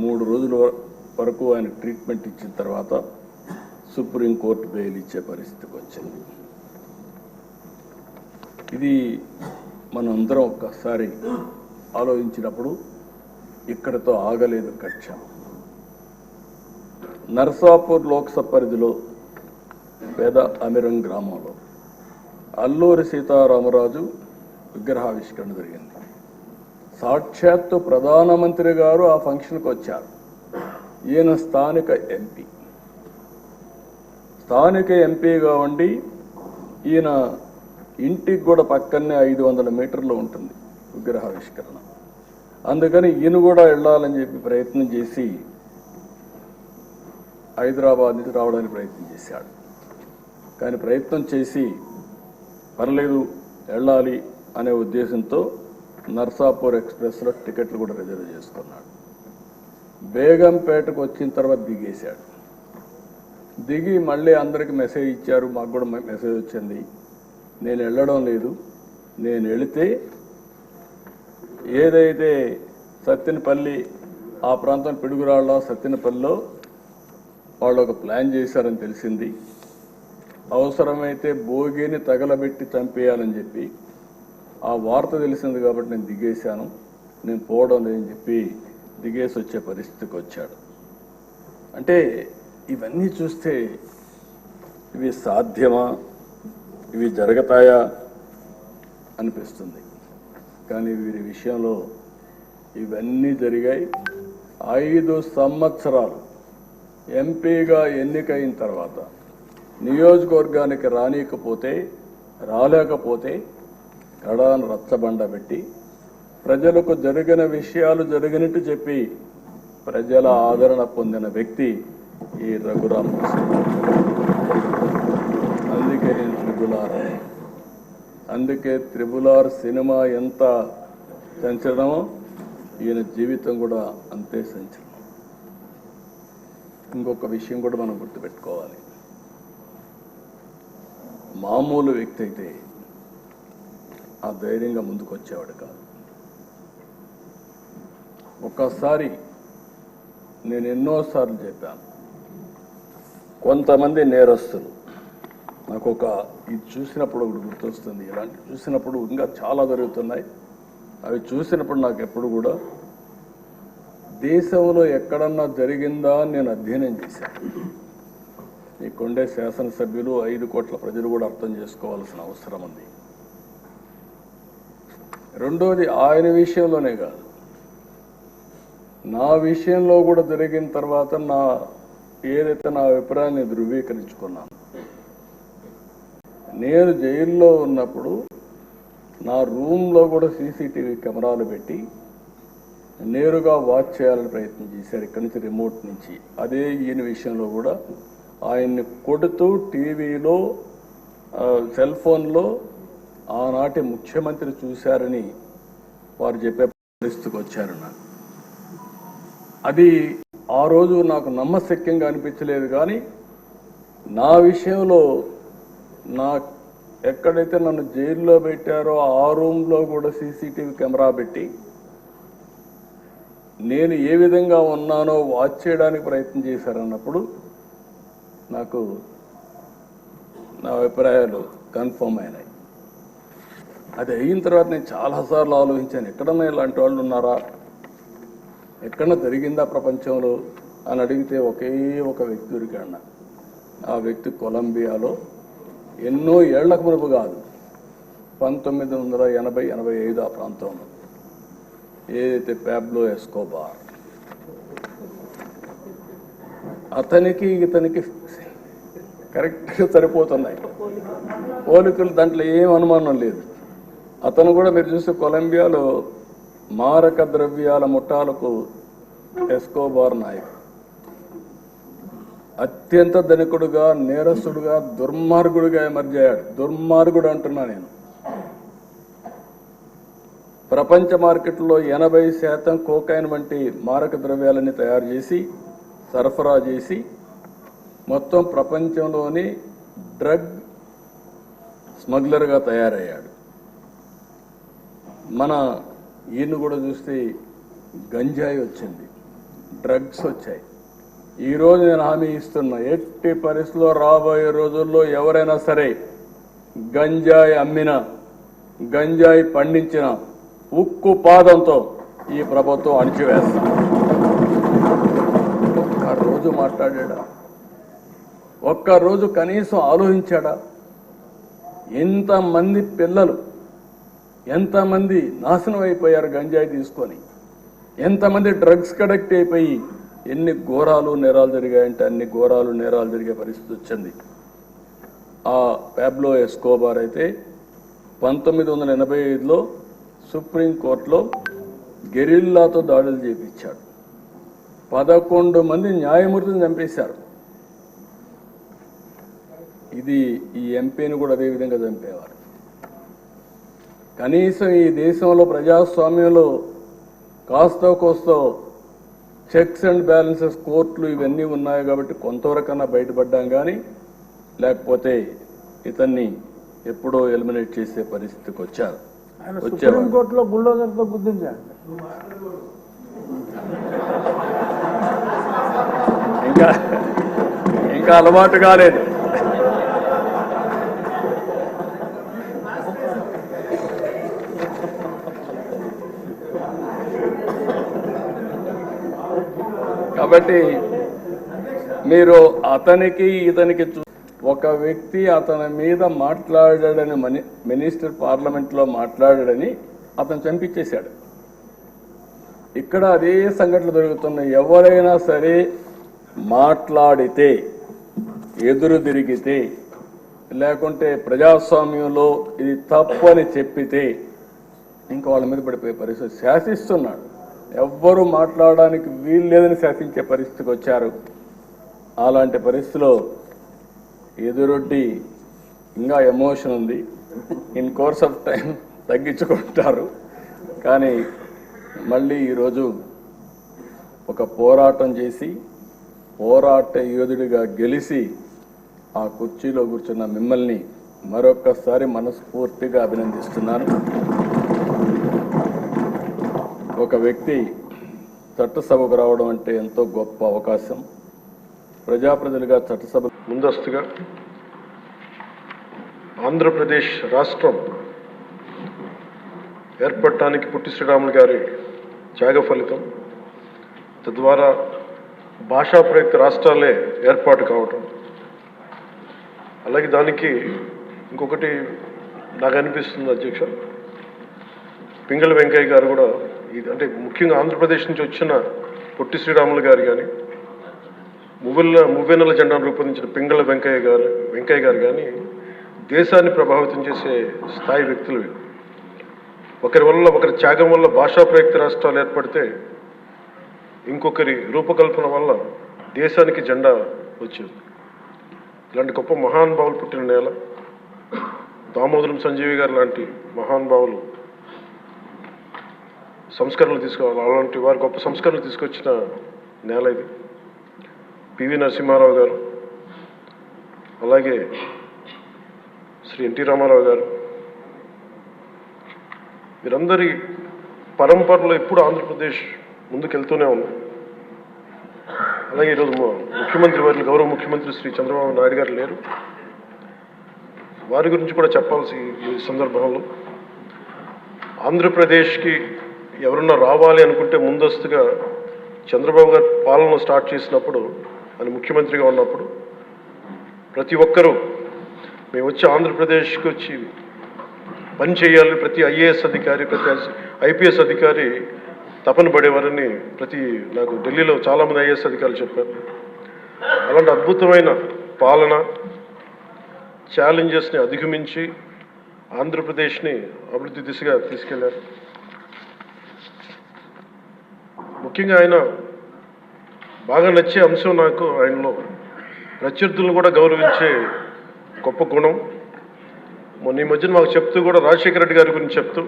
3 రోజుల వరకు ఆయన ట్రీట్మెంట్ ఇచ్చిన తర్వాత సుప్రీంకోర్టు బెయిల్ ఇచ్చే పరిస్థితికి వచ్చింది. ఇది మనందరం ఒక్కసారి ఆలోచించినప్పుడు ఇక్కడతో ఆగలేదు కక్ష. నర్సాపూర్ లోక్సభ పరిధిలో పేద అమిరం గ్రామంలో అల్లూరి సీతారామరాజు విగ్రహావిష్కరణ జరిగింది. సాక్షాత్తు ప్రధానమంత్రి గారు ఆ ఫంక్షన్కి వచ్చారు. ఈయన స్థానిక ఎంపీగా ఉండి ఈయన ఇంటికి కూడా పక్కనే 500 మీటర్లు ఉంటుంది విగ్రహావిష్కరణ. అందుకని ఈయన కూడా వెళ్ళాలని చెప్పి ప్రయత్నం చేసి హైదరాబాద్ నుంచి రావడానికి ప్రయత్నం చేశాడు. కానీ ప్రయత్నం చేసి పర్లేదు వెళ్ళాలి అనే ఉద్దేశంతో నర్సాపూర్ ఎక్స్ప్రెస్లో టికెట్లు కూడా రిజర్వ్ చేసుకున్నాడు. బేగంపేటకు వచ్చిన తర్వాత దిగేశాడు. దిగి మళ్ళీ అందరికి మెసేజ్ ఇచ్చారు, మాకు కూడా మెసేజ్ వచ్చింది, నేను వెళ్ళడం లేదు, నేను వెళితే ఏదైతే సత్తెనపల్లి ఆ ప్రాంతం పిడుగురాళ్ళ సత్తెనపల్లిలో వాళ్ళు ఒక ప్లాన్ చేశారని తెలిసింది, అవసరమైతే భోగిని తగలబెట్టి చంపేయాలని చెప్పి ఆ వార్త తెలిసింది కాబట్టి నేను దిగేశాను, నేను పోవడం లేదని చెప్పి దిగేసి వచ్చే పరిస్థితికి వచ్చాడు. అంటే ఇవన్నీ చూస్తే ఇవి సాధ్యమా, ఇవి జరుగుతాయా అనిపిస్తుంది. కానీ వీరి విషయంలో ఇవన్నీ జరిగాయి. 5 సంవత్సరాలు ఎంపీగా ఎన్నికైన తర్వాత నియోజకవర్గానికి రాలేకపోతే కడాను రచ్చబండ పెట్టి ప్రజలకు జరిగిన విషయాలు జరిగినట్టు చెప్పి ప్రజల ఆదరణ పొందిన వ్యక్తి ఈ రఘురామ్. అందుకే త్రిబుల్ ఆర్ సినిమా ఎంత సంచలనమో ఈయన జీవితం కూడా అంతే సంచలనం. ఇంకొక విషయం కూడా మనం గుర్తుపెట్టుకోవాలి. మామూలు వ్యక్తి అయితే ఆ ధైర్యంగా ముందుకు వచ్చేవాడు కాదు. ఒక్కసారి నేను ఎన్నోసార్లు చెప్పాను, కొంతమంది నేరస్తులు నాకు ఇది చూసినప్పుడు ఒకటి గుర్తొస్తుంది. ఇలాంటి చూసినప్పుడు ఇంకా చాలా జరుగుతున్నాయి. అవి చూసినప్పుడు నాకు ఎప్పుడు కూడా దేశంలో ఎక్కడన్నా జరిగిందా అని నేను అధ్యయనం చేశాను. ఈ కొండే శాసనసభ్యులు 5 కోట్ల ప్రజలు కూడా అర్థం చేసుకోవాల్సిన అవసరం ఉంది. రెండోది ఆయన విషయంలోనే కాదు, నా విషయంలో కూడా జరిగిన తర్వాత ఏదైతే నా అభిప్రాయాన్ని ధృవీకరించుకున్నాను. నేను జైల్లో ఉన్నప్పుడు నా రూమ్లో కూడా సీసీటీవీ కెమెరాలు పెట్టి నేరుగా వాచ్ చేయాలని ప్రయత్నం చేశారు ఇక్కడి నుంచి, రిమోట్ నుంచి. అదే ఈయన విషయంలో కూడా ఆయన్ని కొడుతూ టీవీలో సెల్ ఫోన్లో ఆనాటి ముఖ్యమంత్రి చూశారని వారు చెప్పే పరిస్థితికి వచ్చారు. నాకు అది ఆ రోజు నాకు నమ్మశక్యంగా అనిపించలేదు. కానీ నా విషయంలో ఎక్కడైతే నన్ను జైల్లో పెట్టారో ఆ రూమ్లో కూడా సీసీటీవీ కెమెరా పెట్టి నేను ఏ విధంగా ఉన్నానో వాచ్ చేయడానికి ప్రయత్నం చేశారన్నప్పుడు నాకు నా అభిప్రాయాలు కన్ఫర్మ్ అయినాయి. అది అయిన తర్వాత నేను చాలాసార్లు ఆలోచించాను, ఎక్కడన్నా ఇలాంటి వాళ్ళు ఉన్నారా, ఎక్కడన్నా జరిగిందా ప్రపంచంలో అని అడిగితే ఒకే ఒక వ్యక్తి దొరికాడు. ఆ వ్యక్తి కొలంబియాలో ఎన్నో ఏళ్లకు మునుపు కాదు, 1980-85 ఆ ప్రాంతంలో ఏదైతే పాబ్లో ఎస్కోబార్, అతనికి ఇతనికి కరెక్ట్గా సరిపోతున్నాయి పోలికలు, దాంట్లో ఏం అనుమానం లేదు. అతను కూడా మీరు చూస్తే కొలంబియాలో మారక ద్రవ్యాల ముఠాలకు ఎస్కోబార్ నాయకుడు. అత్యంత ధనికుడుగా, నేరస్తుడుగా, దుర్మార్గుడిగా ఎమర్జయ్యాడు. దుర్మార్గుడు అంటున్నా నేను. ప్రపంచ మార్కెట్లో 80% కోకైన్ వంటి మారక ద్రవ్యాలని తయారు చేసి సరఫరా చేసి మొత్తం ప్రపంచంలోని డ్రగ్ స్మగ్లర్గా తయారయ్యాడు. ఈయన కూడా చూస్తే గంజాయి వచ్చింది, డ్రగ్స్ వచ్చాయి. ఈరోజు నేను హామీ ఇస్తున్నా, ఎట్టి పరిస్థితుల్లో రాబోయే రోజుల్లో ఎవరైనా సరే గంజాయి అమ్మినా, గంజాయి పండించిన ఉక్కు పాదంతో ఈ ప్రభుత్వం అణిచివేస్తాం. ఒక్కరోజు మాట్లాడా? ఒక్కరోజు కనీసం ఆలోచించాడా? ఎంతమంది పిల్లలు, ఎంతమంది నాశనం అయిపోయారు గంజాయి తీసుకొని, ఎంతమంది డ్రగ్స్ కడెక్ట్ అయిపోయి ఎన్ని ఘోరాలు నేరాలు జరిగాయంటే అన్ని ఘోరాలు నేరాలు జరిగే పరిస్థితి వచ్చింది. ఆ పాబ్లో ఎస్కోబార్ అయితే 1985లో సుప్రీంకోర్టులో గెరిల్లాతో దాడులు చేయించాడు. 11 మంది న్యాయమూర్తిని చంపేశారు. ఇది ఈ ఎంపీని కూడా అదే విధంగా చంపేవారు. కనీసం ఈ దేశంలో ప్రజాస్వామ్యంలో కాస్తో కోస్తో చెక్స్ అండ్ బ్యాలెన్సెస్, కోర్టులు ఇవన్నీ ఉన్నాయి కాబట్టి కొంతవరకన్నా బయటపడ్డాం. కానీ లేకపోతే ఇతన్ని ఎప్పుడో ఎలిమినేట్ చేసే పరిస్థితికి వచ్చారు. సుప్రీంకోర్టులో బుల్డోజర్తో గుర్తించారు. ఇంకా అలవాటు కాలేదు. కాబట్టి మీరు అతనికి ఇతనికి ఒక వ్యక్తి అతని మీద మాట్లాడాడని మినిస్టర్ పార్లమెంట్లో మాట్లాడాడని అతను చంపించేశాడు. ఇక్కడ అదే సంఘటనలు జరుగుతున్నాయి. ఎవరైనా సరే మాట్లాడితే, ఎదురు తిరిగితే, లేకుంటే ప్రజాస్వామ్యంలో ఇది తప్పని చెప్పితే ఇంకా వాళ్ళ మీద పడిపోయే పరిస్థితి. శాసిస్తున్నాడు, ఎవ్వరూ మాట్లాడడానికి వీలు లేదని శాసించే పరిస్థితికి వచ్చారు. అలాంటి పరిస్థితిలో ఎదురొడ్డి ఇంకా ఎమోషన్ ఉంది. ఇన్ కోర్స్ ఆఫ్ టైం తగ్గించుకుంటారు. కానీ మళ్ళీ ఈరోజు ఒక పోరాటం చేసి పోరాట యోధుడిగా గెలిచి ఆ కుర్చీలో కూర్చున్న మిమ్మల్ని మరొక్కసారి మనస్ఫూర్తిగా అభినందిస్తున్నాను. ఒక వ్యక్తి చట్టసభకు రావడం అంటే ఎంతో గొప్ప అవకాశం. ప్రజాప్రతినిధులుగా చట్టసభ ముందస్తుగా ఆంధ్రప్రదేశ్ రాష్ట్రం ఏర్పడటానికి పొట్టి శ్రీరాములు గారి త్యాగ ఫలితం, తద్వారా భాషా ప్రయుక్త రాష్ట్రాలే ఏర్పాటు కావటం. అలాగే దానికి ఇంకొకటి నాకు అనిపిస్తుంది అధ్యక్ష, పింగళ వెంకయ్య గారు కూడా అంటే ముఖ్యంగా ఆంధ్రప్రదేశ్ నుంచి వచ్చిన పొట్టి శ్రీరాములు గారు కానీ, మువ్వెన్నెల జెండాను రూపొందించిన పింగళ వెంకయ్య గారు కానీ దేశాన్ని ప్రభావితం చేసే స్థాయి వ్యక్తులు. ఒకరి త్యాగం వల్ల భాషా ప్రయుక్త రాష్ట్రాలు ఏర్పడితే ఇంకొకరి రూపకల్పన వల్ల దేశానికి జెండా వచ్చింది. ఇలాంటి గొప్ప మహానుభావులు పుట్టిన నేల. దామోదరం సంజీవి గారు లాంటి మహానుభావులు సంస్కరణలు తీసుకోవాలి, అలాంటి వారు గొప్ప సంస్కరణలు తీసుకొచ్చిన నేల ఇది. పివి నరసింహారావు గారు, అలాగే శ్రీ ఎన్టీ రామారావు గారు, వీరందరి పరంపరలో ఎప్పుడు ఆంధ్రప్రదేశ్ ముందుకెళ్తూనే ఉంది. అలాగే ఈరోజు ముఖ్యమంత్రి వారు, గౌరవ ముఖ్యమంత్రి శ్రీ చంద్రబాబు నాయుడు గారు లేరు. వారి గురించి కూడా చెప్పాల్సి ఈ సందర్భంలో, ఆంధ్రప్రదేశ్కి ఎవరన్నా రావాలి అనుకుంటే ముందస్తుగా చంద్రబాబు గారు పాలన స్టార్ట్ చేసినప్పుడు, ఆయన ముఖ్యమంత్రిగా ఉన్నప్పుడు ప్రతి ఒక్కరూ మేము వచ్చి ఆంధ్రప్రదేశ్కి వచ్చి పని చేయాలి, ప్రతి ఐఏఎస్ అధికారి, ప్రతి ఐపీఎస్ అధికారి తపన పడేవారని నాకు ఢిల్లీలో చాలామంది ఐఏఎస్ అధికారులు చెప్పారు. అలాంటి అద్భుతమైన పాలన, ఛాలెంజెస్ని అధిగమించి ఆంధ్రప్రదేశ్ని అభివృద్ధి దిశగా తీసుకెళ్లారు. ముఖ్యంగా ఆయన బాగా నచ్చే అంశం నాకు ఆయనలో ప్రత్యర్థులను కూడా గౌరవించే గొప్ప గుణం. మొన్న ఈ మధ్యన మాకు చెప్తూ కూడా రాజశేఖర రెడ్డి గారి గురించి చెప్తూ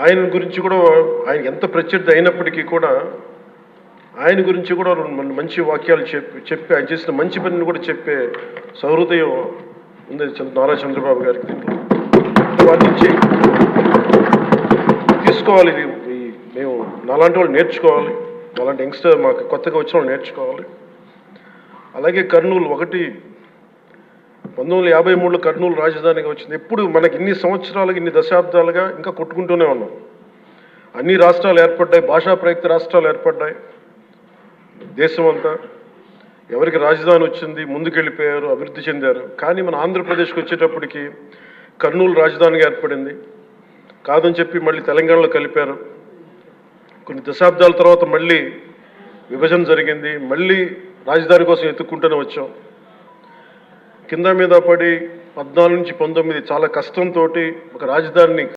ఆయన గురించి కూడా, ఆయన ఎంత ప్రత్యర్థి అయినప్పటికీ కూడా ఆయన గురించి కూడా మంచి వాక్యాలు చెప్పి ఆయన చేసిన మంచి పనిని కూడా చెప్పే సహృదయం ఉంది నారా చంద్రబాబు గారికి. వాటి నుంచి తీసుకోవాలి, ఈ మేము నాలాంటి వాళ్ళు నేర్చుకోవాలి, అలాంటి యంగ్స్టర్ మాకు కొత్తగా వచ్చిన వాళ్ళు నేర్చుకోవాలి. అలాగే కర్నూలు 1953లో కర్నూలు రాజధానిగా వచ్చింది. ఎప్పుడు మనకి ఇన్ని సంవత్సరాలుగా ఇన్ని దశాబ్దాలుగా ఇంకా కొట్టుకుంటూనే ఉన్నాం. అన్ని రాష్ట్రాలు ఏర్పడ్డాయి, భాషా ప్రయుక్త రాష్ట్రాలు ఏర్పడ్డాయి. దేశం అంతా ఎవరికి రాజధాని వచ్చింది ముందుకెళ్ళిపోయారు, అభివృద్ధి చెందారు. కానీ మన ఆంధ్రప్రదేశ్కి వచ్చేటప్పటికి కర్నూలు రాజధానిగా ఏర్పడింది. కాదని చెప్పి మళ్ళీ తెలంగాణలో కలిపారు. కొన్ని దశాబ్దాల తర్వాత మళ్ళీ విభజన జరిగింది. మళ్ళీ రాజధాని కోసం ఎత్తుక్కుంటూనే వచ్చాం. కింద మీద పడి 14 నుంచి 19 చాలా కష్టంతో ఒక రాజధానిని